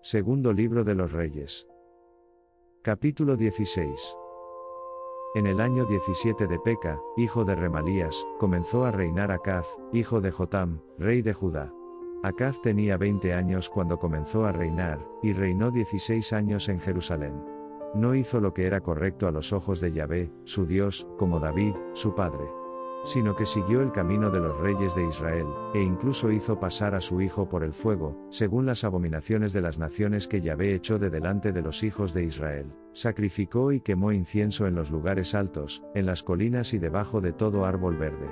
Segundo libro de los Reyes. Capítulo 16. En el año 17 de Peca, hijo de Remalías, comenzó a reinar Acaz, hijo de Jotam, rey de Judá. Acaz tenía 20 años cuando comenzó a reinar, y reinó 16 años en Jerusalén. No hizo lo que era correcto a los ojos de Yahvé, su Dios, como David, su padre, sino que siguió el camino de los reyes de Israel, e incluso hizo pasar a su hijo por el fuego, según las abominaciones de las naciones que Yahvé echó de delante de los hijos de Israel. Sacrificó y quemó incienso en los lugares altos, en las colinas y debajo de todo árbol verde.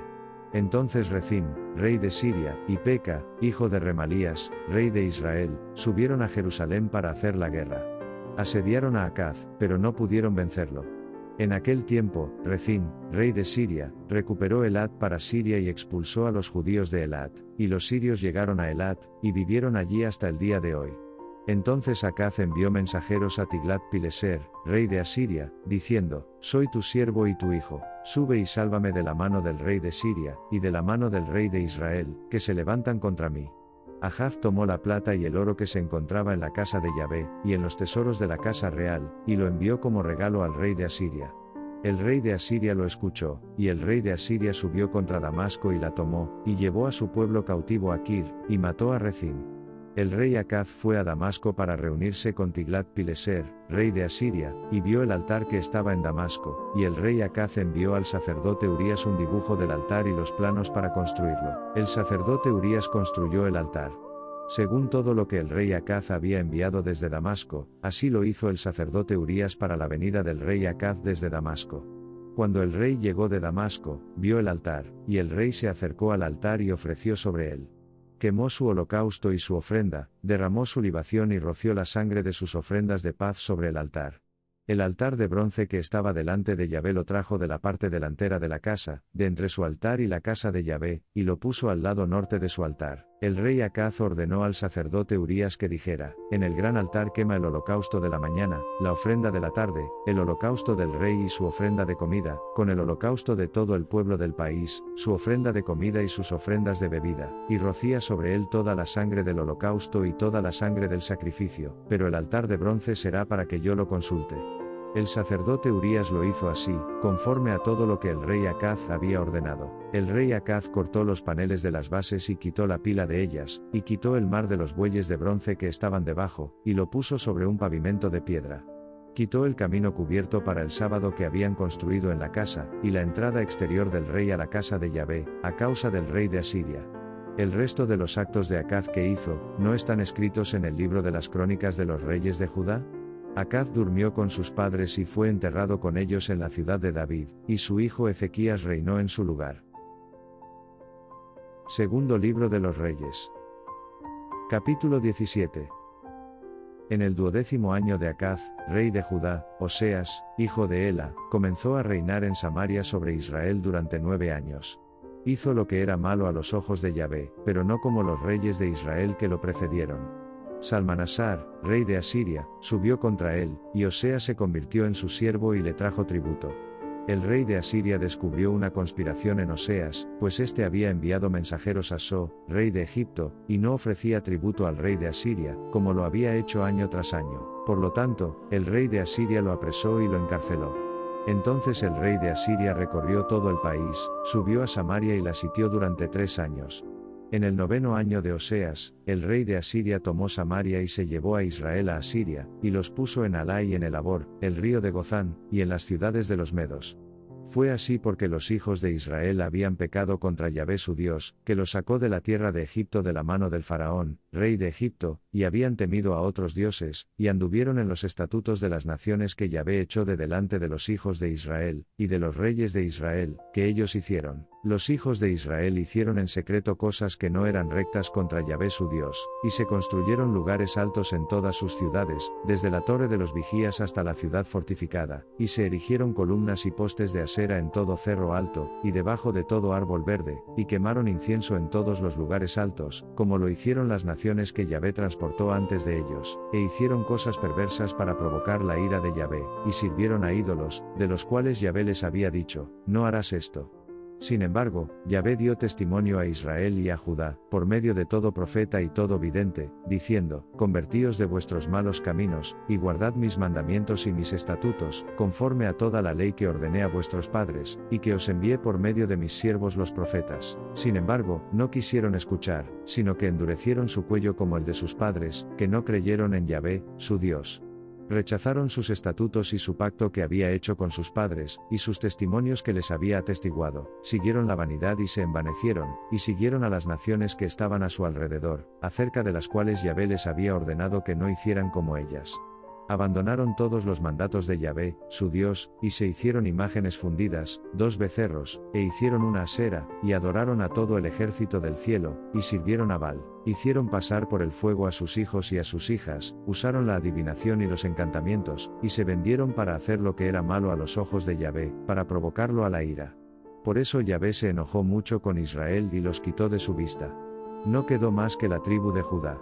Entonces Rezín, rey de Siria, y Peca, hijo de Remalías, rey de Israel, subieron a Jerusalén para hacer la guerra. Asediaron a Acaz, pero no pudieron vencerlo. En aquel tiempo, Rezín, rey de Siria, recuperó Elat para Siria y expulsó a los judíos de Elat, y los sirios llegaron a Elat, y vivieron allí hasta el día de hoy. Entonces Acaz envió mensajeros a Tiglat-Pileser, rey de Asiria, diciendo: Soy tu siervo y tu hijo, sube y sálvame de la mano del rey de Siria, y de la mano del rey de Israel, que se levantan contra mí. Ahaz tomó la plata y el oro que se encontraba en la casa de Yahvé, y en los tesoros de la casa real, y lo envió como regalo al rey de Asiria. El rey de Asiria lo escuchó, y el rey de Asiria subió contra Damasco y la tomó, y llevó a su pueblo cautivo a Kir, y mató a Rezín. El rey Acaz fue a Damasco para reunirse con Tiglat-Pileser, rey de Asiria, y vio el altar que estaba en Damasco, y el rey Acaz envió al sacerdote Urías un dibujo del altar y los planos para construirlo. El sacerdote Urías construyó el altar según todo lo que el rey Acaz había enviado desde Damasco, así lo hizo el sacerdote Urías para la venida del rey Acaz desde Damasco. Cuando el rey llegó de Damasco, vio el altar, y el rey se acercó al altar y ofreció sobre él. Quemó su holocausto y su ofrenda, derramó su libación y roció la sangre de sus ofrendas de paz sobre el altar. El altar de bronce que estaba delante de Yahvé lo trajo de la parte delantera de la casa, de entre su altar y la casa de Yahvé, y lo puso al lado norte de su altar. El rey Acaz ordenó al sacerdote Urías que dijera: En el gran altar quema el holocausto de la mañana, la ofrenda de la tarde, el holocausto del rey y su ofrenda de comida, con el holocausto de todo el pueblo del país, su ofrenda de comida y sus ofrendas de bebida, y rocía sobre él toda la sangre del holocausto y toda la sangre del sacrificio, pero el altar de bronce será para que yo lo consulte. El sacerdote Urías lo hizo así, conforme a todo lo que el rey Acaz había ordenado. El rey Acaz cortó los paneles de las bases y quitó la pila de ellas, y quitó el mar de los bueyes de bronce que estaban debajo, y lo puso sobre un pavimento de piedra. Quitó el camino cubierto para el sábado que habían construido en la casa, y la entrada exterior del rey a la casa de Yahvé, a causa del rey de Asiria. El resto de los actos de Acaz que hizo, ¿no están escritos en el libro de las crónicas de los reyes de Judá? Acaz durmió con sus padres y fue enterrado con ellos en la ciudad de David, y su hijo Ezequías reinó en su lugar. Segundo libro de los Reyes. Capítulo 17. En el 12º año de Acaz, rey de Judá, Oseas, hijo de Ela, comenzó a reinar en Samaria sobre Israel durante 9 años. Hizo lo que era malo a los ojos de Yahvé, pero no como los reyes de Israel que lo precedieron. Salmanasar, rey de Asiria, subió contra él, y Oseas se convirtió en su siervo y le trajo tributo. El rey de Asiria descubrió una conspiración en Oseas, pues éste había enviado mensajeros a So, rey de Egipto, y no ofrecía tributo al rey de Asiria, como lo había hecho año tras año. Por lo tanto, el rey de Asiria lo apresó y lo encarceló. Entonces el rey de Asiria recorrió todo el país, subió a Samaria y la sitió durante 3 años. En el 9º año de Oseas, el rey de Asiria tomó Samaria y se llevó a Israel a Asiria, y los puso en Alá y en el Abor, el río de Gozán, y en las ciudades de los medos. Fue así porque los hijos de Israel habían pecado contra Yahvé su Dios, que los sacó de la tierra de Egipto de la mano del faraón, rey de Egipto, y habían temido a otros dioses, y anduvieron en los estatutos de las naciones que Yahvé echó de delante de los hijos de Israel, y de los reyes de Israel, que ellos hicieron. Los hijos de Israel hicieron en secreto cosas que no eran rectas contra Yahvé su Dios, y se construyeron lugares altos en todas sus ciudades, desde la torre de los vigías hasta la ciudad fortificada, y se erigieron columnas y postes de acera en todo cerro alto, y debajo de todo árbol verde, y quemaron incienso en todos los lugares altos, como lo hicieron las naciones que Yahvé transportó antes de ellos, e hicieron cosas perversas para provocar la ira de Yahvé, y sirvieron a ídolos, de los cuales Yahvé les había dicho: No harás esto. Sin embargo, Yahvé dio testimonio a Israel y a Judá, por medio de todo profeta y todo vidente, diciendo: Convertíos de vuestros malos caminos, y guardad mis mandamientos y mis estatutos, conforme a toda la ley que ordené a vuestros padres, y que os envié por medio de mis siervos los profetas. Sin embargo, no quisieron escuchar, sino que endurecieron su cuello como el de sus padres, que no creyeron en Yahvé, su Dios. Rechazaron sus estatutos y su pacto que había hecho con sus padres, y sus testimonios que les había atestiguado, siguieron la vanidad y se envanecieron, y siguieron a las naciones que estaban a su alrededor, acerca de las cuales Yahvé les había ordenado que no hicieran como ellas. Abandonaron todos los mandatos de Yahvé, su Dios, y se hicieron imágenes fundidas, 2 becerros, e hicieron una asera, y adoraron a todo el ejército del cielo, y sirvieron a Baal. Hicieron pasar por el fuego a sus hijos y a sus hijas, usaron la adivinación y los encantamientos, y se vendieron para hacer lo que era malo a los ojos de Yahvé, para provocarlo a la ira. Por eso Yahvé se enojó mucho con Israel y los quitó de su vista. No quedó más que la tribu de Judá.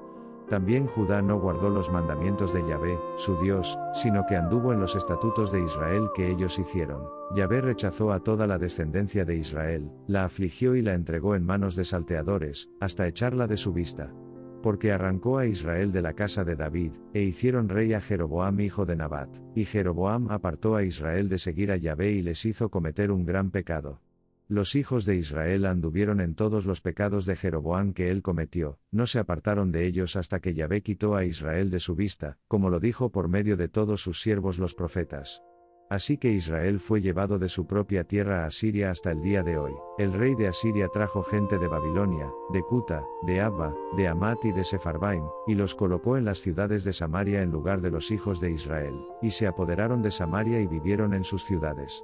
También Judá no guardó los mandamientos de Yahvé, su Dios, sino que anduvo en los estatutos de Israel que ellos hicieron. Yahvé rechazó a toda la descendencia de Israel, la afligió y la entregó en manos de salteadores, hasta echarla de su vista. Porque arrancó a Israel de la casa de David, e hicieron rey a Jeroboam hijo de Nabat, y Jeroboam apartó a Israel de seguir a Yahvé y les hizo cometer un gran pecado. Los hijos de Israel anduvieron en todos los pecados de Jeroboam que él cometió, no se apartaron de ellos hasta que Yahvé quitó a Israel de su vista, como lo dijo por medio de todos sus siervos los profetas. Así que Israel fue llevado de su propia tierra a Asiria hasta el día de hoy. El rey de Asiria trajo gente de Babilonia, de Cuta, de Abba, de Amat y de Sepharvaim, y los colocó en las ciudades de Samaria en lugar de los hijos de Israel, y se apoderaron de Samaria y vivieron en sus ciudades.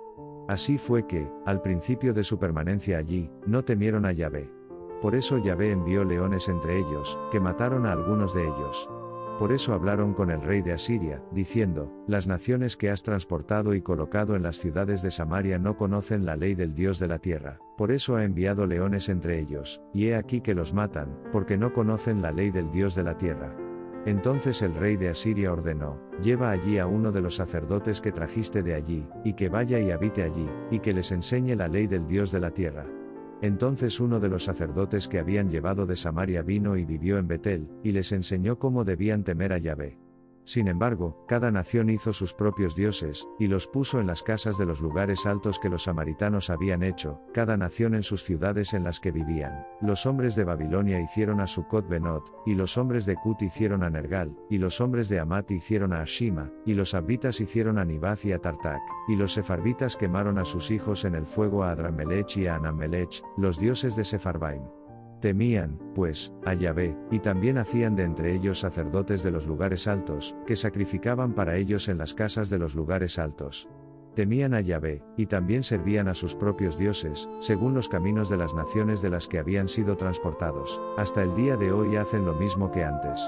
Así fue que, al principio de su permanencia allí, no temieron a Yahvé. Por eso Yahvé envió leones entre ellos, que mataron a algunos de ellos. Por eso hablaron con el rey de Asiria, diciendo: Las naciones que has transportado y colocado en las ciudades de Samaria no conocen la ley del Dios de la tierra. Por eso ha enviado leones entre ellos, y he aquí que los matan, porque no conocen la ley del Dios de la tierra. Entonces el rey de Asiria ordenó: Lleva allí a uno de los sacerdotes que trajiste de allí, y que vaya y habite allí, y que les enseñe la ley del Dios de la tierra. Entonces uno de los sacerdotes que habían llevado de Samaria vino y vivió en Betel, y les enseñó cómo debían temer a Yahvé. Sin embargo, cada nación hizo sus propios dioses, y los puso en las casas de los lugares altos que los samaritanos habían hecho, cada nación en sus ciudades en las que vivían. Los hombres de Babilonia hicieron a Sucot-Benot, y los hombres de Cut hicieron a Nergal, y los hombres de Amat hicieron a Ashima, y los abbitas hicieron a Nibath y a Tartak, y los sefarbitas quemaron a sus hijos en el fuego a Adramelech y a Anamelech, los dioses de Sepharvaim. Temían, pues, a Yahvé, y también hacían de entre ellos sacerdotes de los lugares altos, que sacrificaban para ellos en las casas de los lugares altos. Temían a Yahvé, y también servían a sus propios dioses, según los caminos de las naciones de las que habían sido transportados. Hasta el día de hoy hacen lo mismo que antes.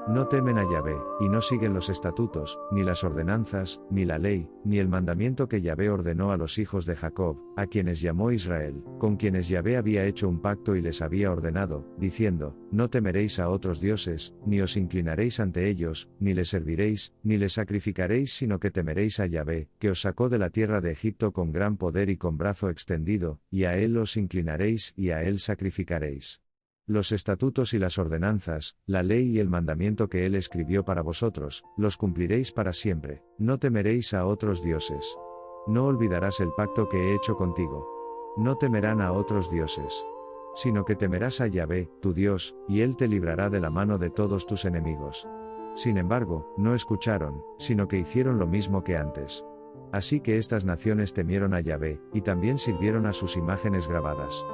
No temen a Yahvé, y no siguen los estatutos, ni las ordenanzas, ni la ley, ni el mandamiento que Yahvé ordenó a los hijos de Jacob, a quienes llamó Israel, con quienes Yahvé había hecho un pacto y les había ordenado, diciendo: No temeréis a otros dioses, ni os inclinaréis ante ellos, ni les serviréis, ni les sacrificaréis, sino que temeréis a Yahvé, que os sacó de la tierra de Egipto con gran poder y con brazo extendido, y a él os inclinaréis y a él sacrificaréis. Los estatutos y las ordenanzas, la ley y el mandamiento que él escribió para vosotros, los cumpliréis para siempre. No temeréis a otros dioses. No olvidarás el pacto que he hecho contigo. No temerán a otros dioses. Sino que temerás a Yahvé, tu Dios, y él te librará de la mano de todos tus enemigos. Sin embargo, no escucharon, sino que hicieron lo mismo que antes. Así que estas naciones temieron a Yahvé, y también sirvieron a sus imágenes grabadas.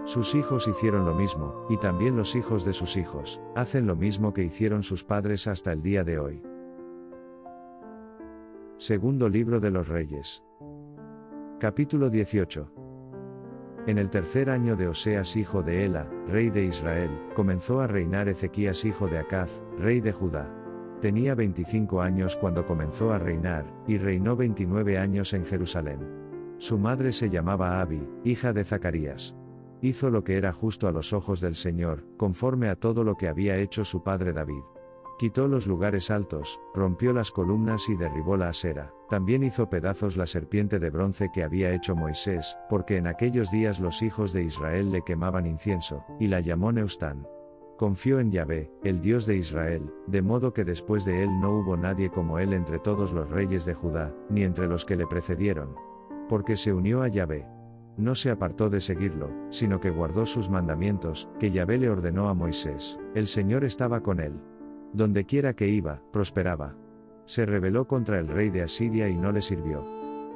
Sus hijos hicieron lo mismo, y también los hijos de sus hijos, hacen lo mismo que hicieron sus padres hasta el día de hoy. Segundo libro de los Reyes. Capítulo 18. En el tercer año de Oseas hijo de Ela, rey de Israel, comenzó a reinar Ezequías hijo de Acaz, rey de Judá. Tenía 25 años cuando comenzó a reinar, y reinó 29 años en Jerusalén. Su madre se llamaba Abi, hija de Zacarías. Hizo lo que era justo a los ojos del Señor, conforme a todo lo que había hecho su padre David. Quitó los lugares altos, rompió las columnas y derribó la asera. También hizo pedazos la serpiente de bronce que había hecho Moisés, porque en aquellos días los hijos de Israel le quemaban incienso, y la llamó Neustán. Confió en Yahvé, el Dios de Israel, de modo que después de él no hubo nadie como él entre todos los reyes de Judá, ni entre los que le precedieron. Porque se unió a Yahvé. No se apartó de seguirlo, sino que guardó sus mandamientos, que Yahvé le ordenó a Moisés. El Señor estaba con él. Donde quiera que iba, prosperaba. Se rebeló contra el rey de Asiria y no le sirvió.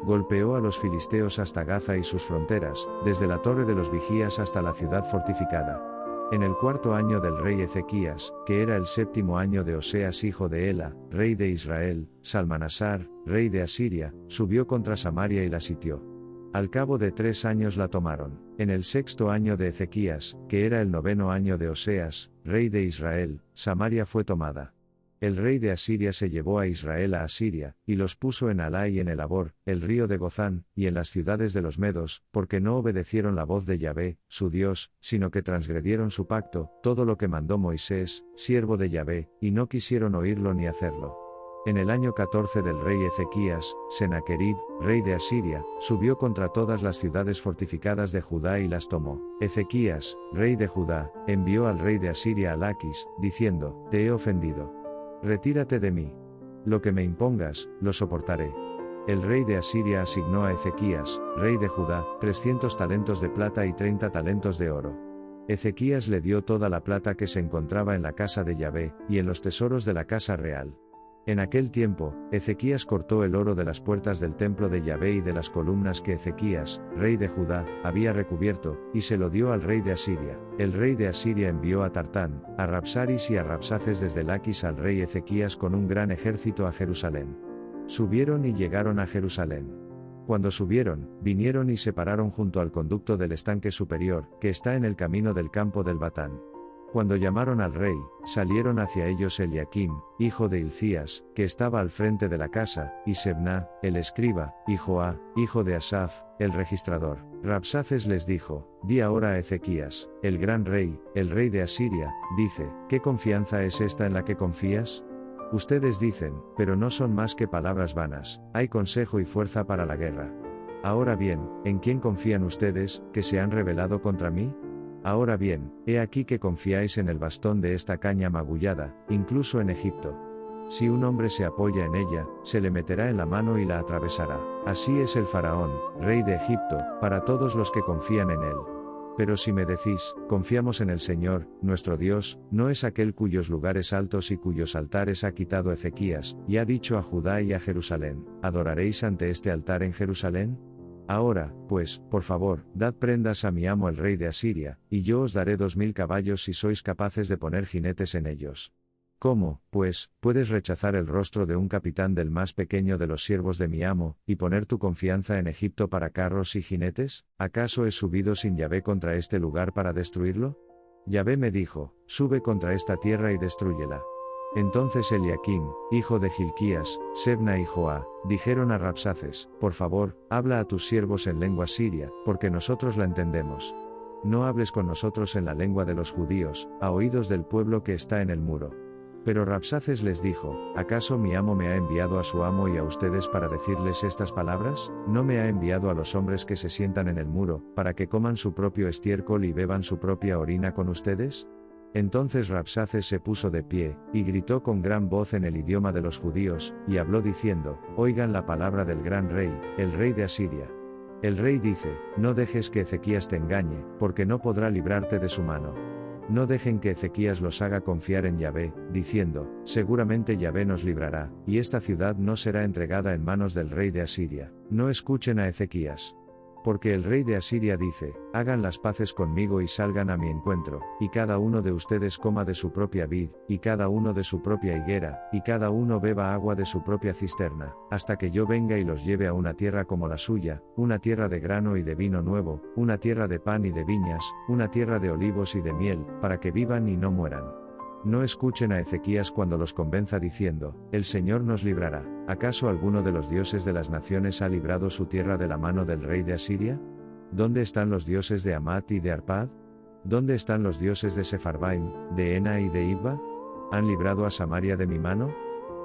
Golpeó a los filisteos hasta Gaza y sus fronteras, desde la torre de los vigías hasta la ciudad fortificada. En el 4.º año del rey Ezequías, que era el 7.º año de Oseas hijo de Ela, rey de Israel, Salmanasar, rey de Asiria, subió contra Samaria y la sitió. Al cabo de 3 años la tomaron. En el 6.º año de Ezequías, que era el 9.º año de Oseas, rey de Israel, Samaria fue tomada. El rey de Asiria se llevó a Israel a Asiria, y los puso en Alá y en Elabor, el río de Gozán, y en las ciudades de los medos, porque no obedecieron la voz de Yahvé, su Dios, sino que transgredieron su pacto, todo lo que mandó Moisés, siervo de Yahvé, y no quisieron oírlo ni hacerlo. En el año 14 del rey Ezequías, Sennacherib, rey de Asiria, subió contra todas las ciudades fortificadas de Judá y las tomó. Ezequías, rey de Judá, envió al rey de Asiria a Laquis, diciendo: Te he ofendido. Retírate de mí. Lo que me impongas, lo soportaré. El rey de Asiria asignó a Ezequías, rey de Judá, 300 talentos de plata y 30 talentos de oro. Ezequías le dio toda la plata que se encontraba en la casa de Yahvé, y en los tesoros de la casa real. En aquel tiempo, Ezequías cortó el oro de las puertas del templo de Yahvé y de las columnas que Ezequías, rey de Judá, había recubierto, y se lo dio al rey de Asiria. El rey de Asiria envió a Tartán, a Rabsaris y a Rabsaces desde Laquis al rey Ezequías con un gran ejército a Jerusalén. Subieron y llegaron a Jerusalén. Cuando subieron, vinieron y se pararon junto al conducto del estanque superior, que está en el camino del campo del Batán. Cuando llamaron al rey, salieron hacia ellos Eliakim, hijo de Hilcías, que estaba al frente de la casa, y Sebna, el escriba, y Joá, hijo de Asaf, el registrador. Rabsaces les dijo: Di ahora a Ezequías, el gran rey, el rey de Asiria, dice: ¿Qué confianza es esta en la que confías? Ustedes dicen, pero no son más que palabras vanas, hay consejo y fuerza para la guerra. Ahora bien, ¿en quién confían ustedes, que se han rebelado contra mí? Ahora bien, he aquí que confiáis en el bastón de esta caña magullada, incluso en Egipto. Si un hombre se apoya en ella, se le meterá en la mano y la atravesará. Así es el faraón, rey de Egipto, para todos los que confían en él. Pero si me decís, confiamos en el Señor, nuestro Dios, no es aquel cuyos lugares altos y cuyos altares ha quitado Ezequías, y ha dicho a Judá y a Jerusalén: ¿adoraréis ante este altar en Jerusalén? Ahora, pues, por favor, dad prendas a mi amo el rey de Asiria, y yo os daré 2000 caballos si sois capaces de poner jinetes en ellos. ¿Cómo, pues, puedes rechazar el rostro de un capitán del más pequeño de los siervos de mi amo, y poner tu confianza en Egipto para carros y jinetes? ¿Acaso he subido sin Yahvé contra este lugar para destruirlo? Yahvé me dijo: sube contra esta tierra y destrúyela. Entonces Eliakim, hijo de Hilcías, Sebna y Joá, dijeron a Rabsaces: por favor, habla a tus siervos en lengua siria, porque nosotros la entendemos. No hables con nosotros en la lengua de los judíos, a oídos del pueblo que está en el muro. Pero Rabsaces les dijo: ¿acaso mi amo me ha enviado a su amo y a ustedes para decirles estas palabras? ¿No me ha enviado a los hombres que se sientan en el muro, para que coman su propio estiércol y beban su propia orina con ustedes? Entonces Rabsaces se puso de pie, y gritó con gran voz en el idioma de los judíos, y habló diciendo: oigan la palabra del gran rey, el rey de Asiria. El rey dice: no dejes que Ezequías te engañe, porque no podrá librarte de su mano. No dejen que Ezequías los haga confiar en Yahvé, diciendo: seguramente Yahvé nos librará, y esta ciudad no será entregada en manos del rey de Asiria. No escuchen a Ezequías. Porque el rey de Asiria dice: hagan las paces conmigo y salgan a mi encuentro, y cada uno de ustedes coma de su propia vid, y cada uno de su propia higuera, y cada uno beba agua de su propia cisterna, hasta que yo venga y los lleve a una tierra como la suya, una tierra de grano y de vino nuevo, una tierra de pan y de viñas, una tierra de olivos y de miel, para que vivan y no mueran. No escuchen a Ezequías cuando los convenza diciendo: el Señor nos librará. ¿Acaso alguno de los dioses de las naciones ha librado su tierra de la mano del rey de Asiria? ¿Dónde están los dioses de Amat y de Arpad? ¿Dónde están los dioses de Sepharvaim, de Ena y de Ibba? ¿Han librado a Samaria de mi mano?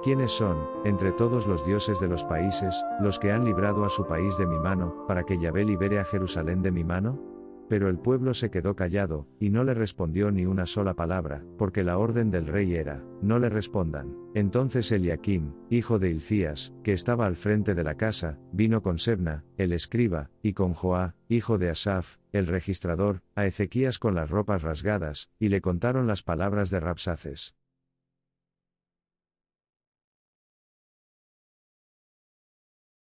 ¿Quiénes son, entre todos los dioses de los países, los que han librado a su país de mi mano, para que Yahvé libere a Jerusalén de mi mano? Pero el pueblo se quedó callado, y no le respondió ni una sola palabra, porque la orden del rey era, no le respondan. Entonces Eliakim, hijo de Hilcías, que estaba al frente de la casa, vino con Sebna, el escriba, y con Joá, hijo de Asaf, el registrador, a Ezequías con las ropas rasgadas, y le contaron las palabras de Rabsaces.